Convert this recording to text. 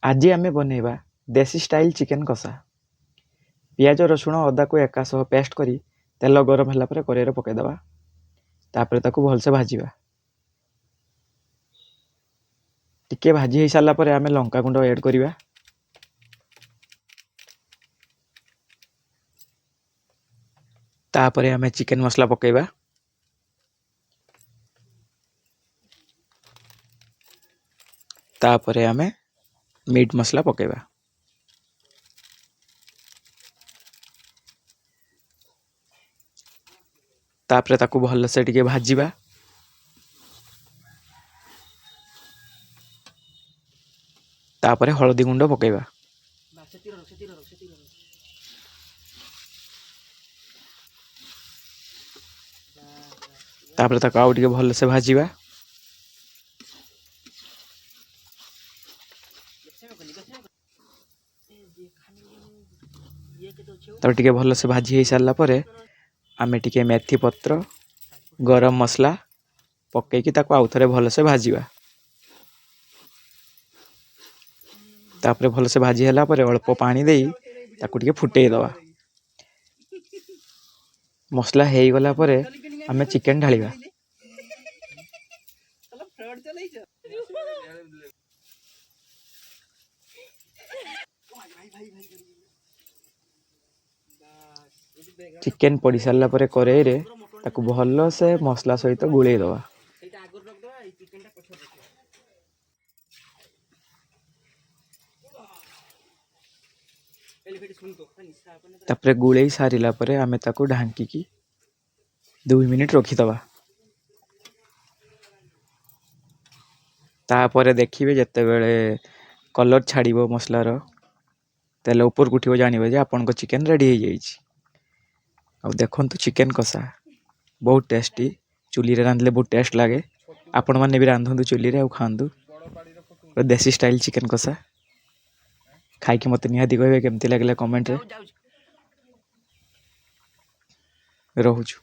आज आम बनैबा देसी स्टाइल चिकेन कषा। पियाज रसुण अदा को एका सह पेस्ट करी तेल गरम होला पर कड़ाई पकईदे। तापर ताकू भलसे भाजवा। टिके भाजी हो सारा पर आम लंका गुंड ऐड करवा। तापर आम चिकेन मसला पकईबा। तापर आम मीट मसला पकईबा। तापर ताकू भलसे टिके भाजवा। तापर हलदी गुंड पकईबा। तापर ताकू आउ टिके भलसे भाजवा। तापर टिके भलसे भाजी हो सारा पर आम टिके मेथी पत्र गरम मसला पकईकी ताकू आउ थरे भलसे भाजवा। तापर भलसे भाजी होला पर अल्प पानी देई ताकू टिके फुटई दवा। मसला हो गला पर आम चिकेन ढालिबा। चिकेन पड़ी सारा पर कड़ाई रे ताकू भल से मसला सहित गुड़े दवा। तापर गुड़े सारिला पर आमे ताकू ढांकी 2 मिनिट रखीदबा। तापर देखिए जिते बेले कलर छाड़िबो मसलार तेल ऊपर उठिबो जानिबे जे आपन चिकेन रेडी हो जाइए। अब देखंतु चिकेन कषा बहुत टेस्टी। चुली रे रांधले बहुत टेस्ट लगे। आपण माने भी रांधंतु चुली रे खांतु देसी स्टाइल चिकेन कषा। खाई मत निहाती कहबे केमती लागला कमेंट रे। रहूछु।